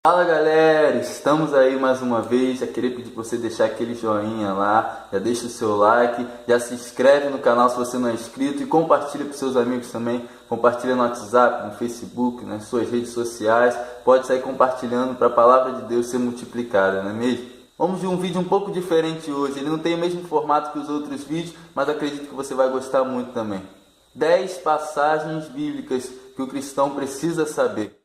Fala galera, estamos aí mais uma vez. Já queria pedir para você deixar aquele joinha lá, já deixa o seu like, já se inscreve no canal se você não é inscrito e compartilha para seus amigos também. Compartilha no WhatsApp, no Facebook, nas suas redes sociais. Pode sair compartilhando para a palavra de Deus ser multiplicada, não é mesmo? Vamos de um vídeo um pouco diferente hoje. Ele não tem o mesmo formato que os outros vídeos, mas acredito que você vai gostar muito também. 10 passagens bíblicas que o cristão precisa saber.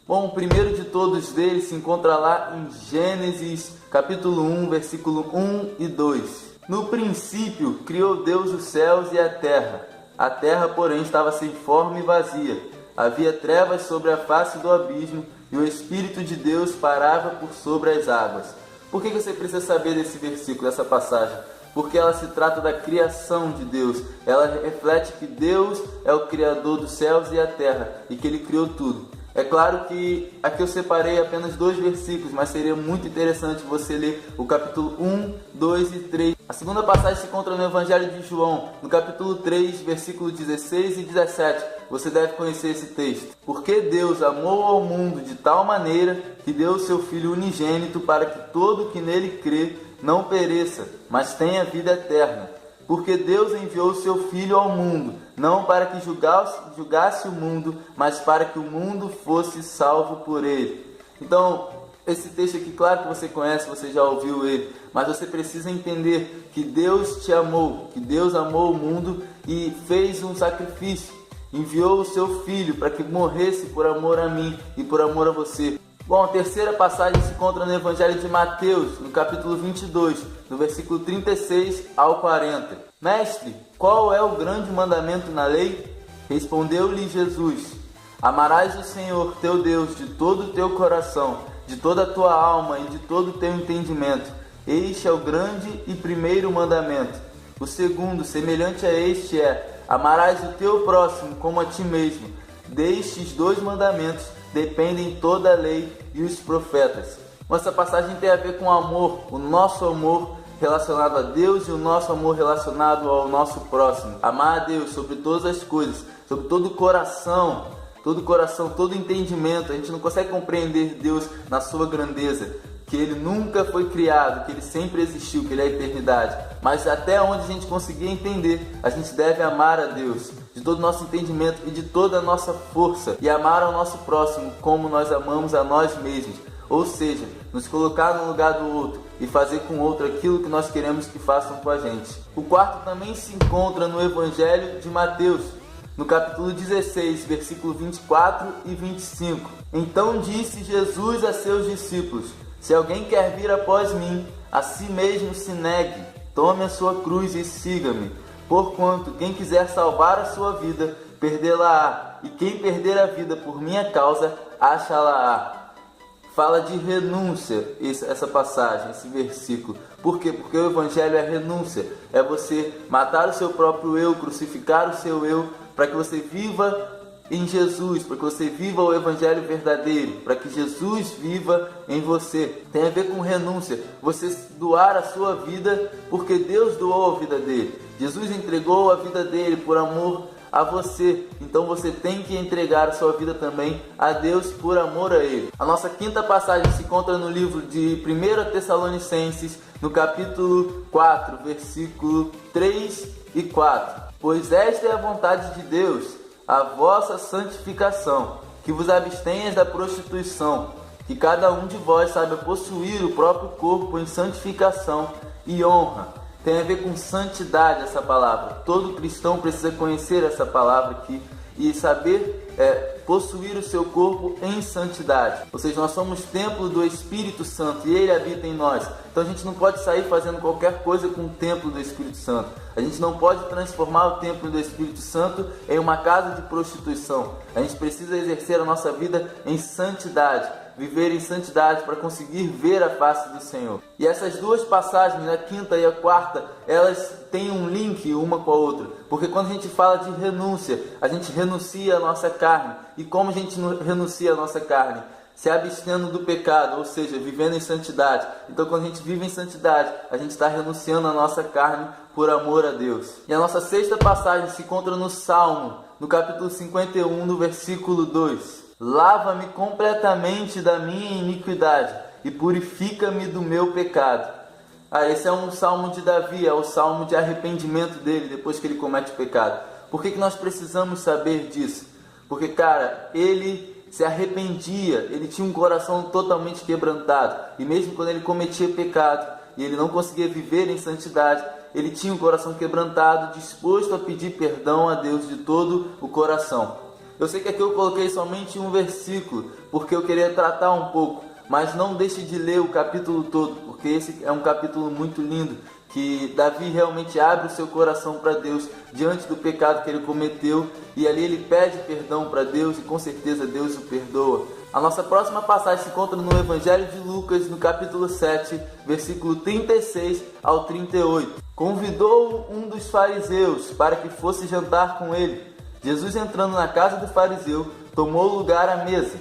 Bom, o primeiro de todos eles se encontra lá em Gênesis, capítulo 1, versículo 1 e 2. No princípio, criou Deus os céus e a terra. A terra, porém, estava sem forma e vazia. Havia trevas sobre a face do abismo, e o Espírito de Deus parava por sobre as águas. Por que você precisa saber desse versículo, dessa passagem? Porque ela se trata da criação de Deus. Ela reflete que Deus é o Criador dos céus e a terra, e que Ele criou tudo. É claro que aqui eu separei apenas 2 versículos, mas seria muito interessante você ler o capítulo 1, 2 e 3. A segunda passagem se encontra no Evangelho de João, no capítulo 3, versículo 16 e 17. Você deve conhecer esse texto. Porque Deus amou ao mundo de tal maneira que deu o seu Filho unigênito para que todo que nele crê não pereça, mas tenha vida eterna. Porque Deus enviou o seu Filho ao mundo, não para que julgasse o mundo, mas para que o mundo fosse salvo por ele. Então, esse texto aqui, claro que você conhece, você já ouviu ele, mas você precisa entender que Deus te amou, que Deus amou o mundo e fez um sacrifício. Enviou o seu Filho para que morresse por amor a mim e por amor a você. Bom, a terceira passagem se encontra no Evangelho de Mateus, no capítulo 22, no versículo 36 ao 40. Mestre, qual é o grande mandamento na lei? Respondeu-lhe Jesus: Amarás o Senhor teu Deus de todo o teu coração, de toda a tua alma e de todo o teu entendimento. Este é o grande e primeiro mandamento. O segundo, semelhante a este, é: amarás o teu próximo como a ti mesmo. Destes 2 mandamentos dependem toda a lei e os profetas. Essa passagem tem a ver com amor, o nosso amor relacionado a Deus e o nosso amor relacionado ao nosso próximo. Amar a Deus sobre todas as coisas, sobre todo o coração, todo entendimento. A gente não consegue compreender Deus na sua grandeza, que Ele nunca foi criado, que Ele sempre existiu, que Ele é a eternidade. Mas até onde a gente conseguir entender, a gente deve amar a Deus de todo o nosso entendimento e de toda a nossa força, e amar ao nosso próximo como nós amamos a nós mesmos. Ou seja, nos colocar no lugar do outro e fazer com o outro aquilo que nós queremos que façam com a gente. O quarto também se encontra no Evangelho de Mateus, no capítulo 16, versículo 24 e 25. Então disse Jesus a seus discípulos: Se alguém quer vir após mim, a si mesmo se negue, tome a sua cruz e siga-me. Porquanto quem quiser salvar a sua vida, perdê-la-á, e quem perder a vida por minha causa, acha-la-á. Fala de renúncia essa passagem, esse versículo. Por quê? Porque o Evangelho é renúncia. É você matar o seu próprio eu, crucificar o seu eu, para que você viva em Jesus, para que você viva o Evangelho verdadeiro, para que Jesus viva em você. Tem a ver com renúncia, você doar a sua vida porque Deus doou a vida dele. Jesus entregou a vida dele por amor a você, então você tem que entregar a sua vida também a Deus por amor a Ele. A nossa quinta passagem se encontra no livro de 1 Tessalonicenses, no capítulo 4, versículo 3 e 4. Pois esta é a vontade de Deus, a vossa santificação, que vos abstenhas da prostituição, que cada um de vós saiba possuir o próprio corpo em santificação e honra. Tem a ver com santidade essa palavra. Todo cristão precisa conhecer essa palavra aqui e saber possuir o seu corpo em santidade. Ou seja, nós somos templo do Espírito Santo e Ele habita em nós. Então a gente não pode sair fazendo qualquer coisa com o templo do Espírito Santo. A gente não pode transformar o templo do Espírito Santo em uma casa de prostituição. A gente precisa exercer a nossa vida em santidade, viver em santidade para conseguir ver a face do Senhor. E essas 2 passagens, a quinta e a quarta, elas têm um link uma com a outra. Porque quando a gente fala de renúncia, a gente renuncia a nossa carne. E como a gente renuncia a nossa carne? se abstendo do pecado, ou seja, vivendo em santidade. Então, quando a gente vive em santidade, a gente está renunciando à nossa carne por amor a Deus. E a nossa sexta passagem se encontra no Salmo, no capítulo 51, no versículo 2. Lava-me completamente da minha iniquidade e purifica-me do meu pecado. Esse é um salmo de Davi, é o salmo de arrependimento dele depois que ele comete o pecado. Por que nós precisamos saber disso? Porque, cara, ele se arrependia, ele tinha um coração totalmente quebrantado. E mesmo quando ele cometia pecado e ele não conseguia viver em santidade, ele tinha um coração quebrantado, disposto a pedir perdão a Deus de todo o coração. Eu sei que aqui eu coloquei somente um versículo, porque eu queria tratar um pouco, mas não deixe de ler o capítulo todo, porque esse é um capítulo muito lindo, que Davi realmente abre o seu coração para Deus diante do pecado que ele cometeu, e ali ele pede perdão para Deus e com certeza Deus o perdoa. A nossa próxima passagem se encontra no Evangelho de Lucas, no capítulo 7, versículo 36 ao 38. Convidou um dos fariseus para que fosse jantar com ele. Jesus, entrando na casa do fariseu, tomou lugar à mesa.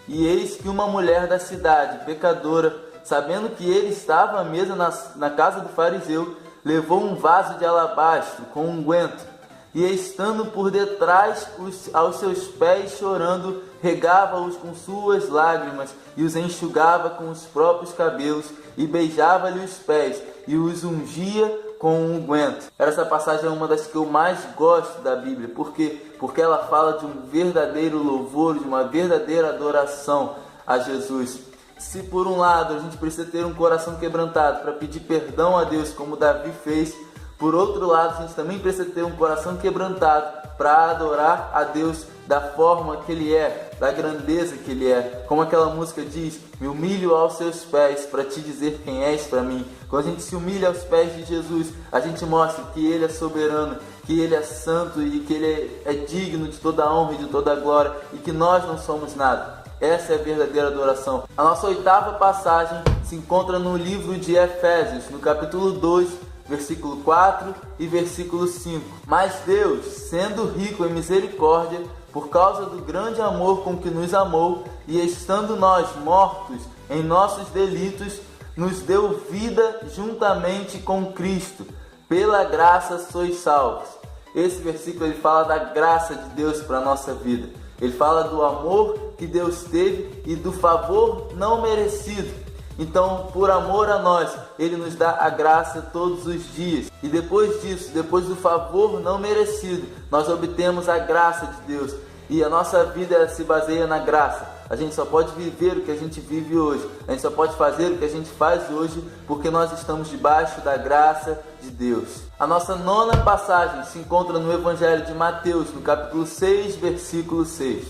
E eis que uma mulher da cidade, pecadora, sabendo que ele estava à mesa na casa do fariseu, levou um vaso de alabastro com unguento, e estando por detrás aos seus pés chorando, regava-os com suas lágrimas, e os enxugava com os próprios cabelos, e beijava-lhe os pés, e os ungia com unguento. Essa passagem é uma das que eu mais gosto da Bíblia. Por quê? Porque ela fala de um verdadeiro louvor, de uma verdadeira adoração a Jesus. Se por um lado a gente precisa ter um coração quebrantado para pedir perdão a Deus, como Davi fez, por outro lado a gente também precisa ter um coração quebrantado para adorar a Deus da forma que Ele é, da grandeza que Ele é. Como aquela música diz: me humilho aos seus pés para te dizer quem és para mim. Quando a gente se humilha aos pés de Jesus, a gente mostra que Ele é soberano, que Ele é santo e que Ele é digno de toda a honra e de toda a glória, e que nós não somos nada. Essa é a verdadeira adoração. A nossa oitava passagem se encontra no livro de Efésios, no capítulo 2, versículo 4 e versículo 5. Mas Deus, sendo rico em misericórdia, por causa do grande amor com que nos amou, e estando nós mortos em nossos delitos, nos deu vida juntamente com Cristo. Pela graça sois salvos. Esse versículo ele fala da graça de Deus para a nossa vida. Ele fala do amor que Deus teve e do favor não merecido. Então, por amor a nós, Ele nos dá a graça todos os dias. E depois disso, depois do favor não merecido, nós obtemos a graça de Deus. E a nossa vida se baseia na graça. A gente só pode viver o que a gente vive hoje. A gente só pode fazer o que a gente faz hoje porque nós estamos debaixo da graça de Deus. A nossa nona passagem se encontra no Evangelho de Mateus, no capítulo 6, versículo 6.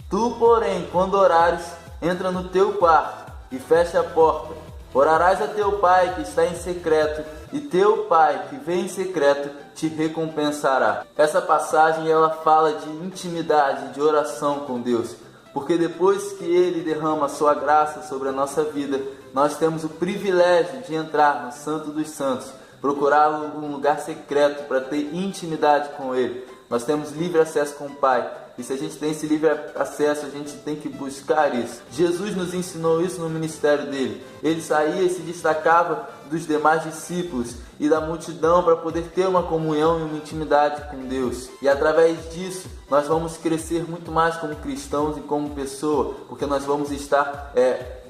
Tu, porém, quando orares, entra no teu quarto e fecha a porta. Orarás a teu Pai que está em secreto, e teu Pai que vem em secreto te recompensará. Essa passagem ela fala de intimidade, de oração com Deus. Porque depois que Ele derrama a sua graça sobre a nossa vida, nós temos o privilégio de entrar no Santo dos Santos, procurar um lugar secreto para ter intimidade com Ele. Nós temos livre acesso com o Pai. E se a gente tem esse livre acesso, a gente tem que buscar isso. Jesus nos ensinou isso no ministério dele. Ele saía e se destacava dos demais discípulos e da multidão para poder ter uma comunhão e uma intimidade com Deus. E através disso, nós vamos crescer muito mais como cristãos e como pessoa, porque nós vamos estar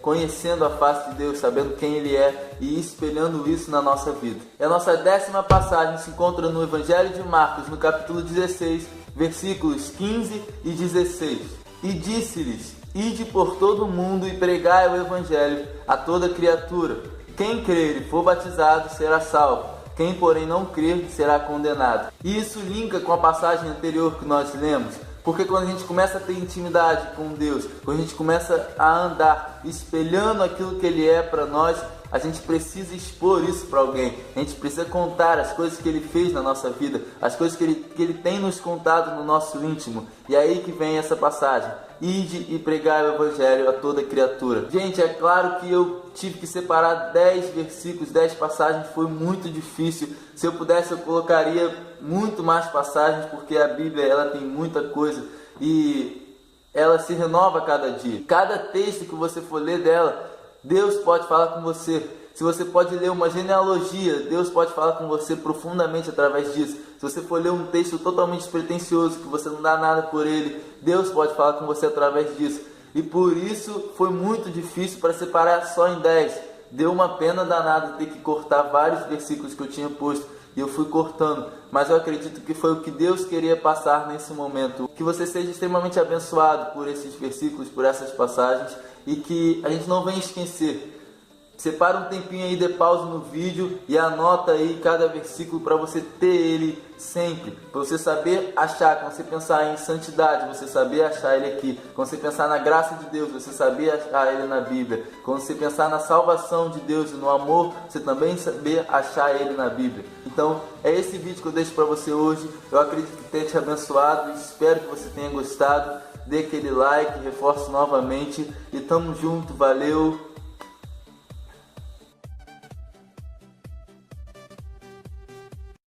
conhecendo a face de Deus, sabendo quem Ele é e espelhando isso na nossa vida. E a nossa décima passagem se encontra no Evangelho de Marcos, no capítulo 16, versículos 15 e 16. E disse-lhes: ide por todo o mundo e pregai o Evangelho a toda criatura. Quem crer e for batizado será salvo. Quem, porém, não crer será condenado. E isso linka com a passagem anterior que nós lemos. Porque quando a gente começa a ter intimidade com Deus, quando a gente começa a andar espelhando aquilo que Ele é para nós, a gente precisa expor isso para alguém. A gente precisa contar as coisas que Ele fez na nossa vida, as coisas que Ele tem nos contado no nosso íntimo. E é aí que vem essa passagem: ide e pregai o Evangelho a toda criatura. Gente, é claro que eu tive que separar 10 versículos, 10 passagens, foi muito difícil. Se eu pudesse, eu colocaria muito mais passagens, porque a Bíblia ela tem muita coisa. E ela se renova a cada dia. Cada texto que você for ler dela, Deus pode falar com você. Se você pode ler uma genealogia, Deus pode falar com você profundamente através disso. Se você for ler um texto totalmente despretensioso, que você não dá nada por ele, Deus pode falar com você através disso. E por isso foi muito difícil para separar só em 10. Deu uma pena danada ter que cortar vários versículos que eu tinha posto. E eu fui cortando. Mas eu acredito que foi o que Deus queria passar nesse momento. Que você seja extremamente abençoado por esses versículos, por essas passagens. E que a gente não venha esquecer. Separa um tempinho aí, dê pausa no vídeo e anota aí cada versículo para você ter ele sempre. Para você saber achar, quando você pensar em santidade, você saber achar ele aqui. Quando você pensar na graça de Deus, você saber achar ele na Bíblia. Quando você pensar na salvação de Deus e no amor, você também saber achar ele na Bíblia. Então, é esse vídeo que eu deixo para você hoje. Eu acredito que tenha te abençoado e espero que você tenha gostado. Dê aquele like, reforço novamente e tamo junto, valeu!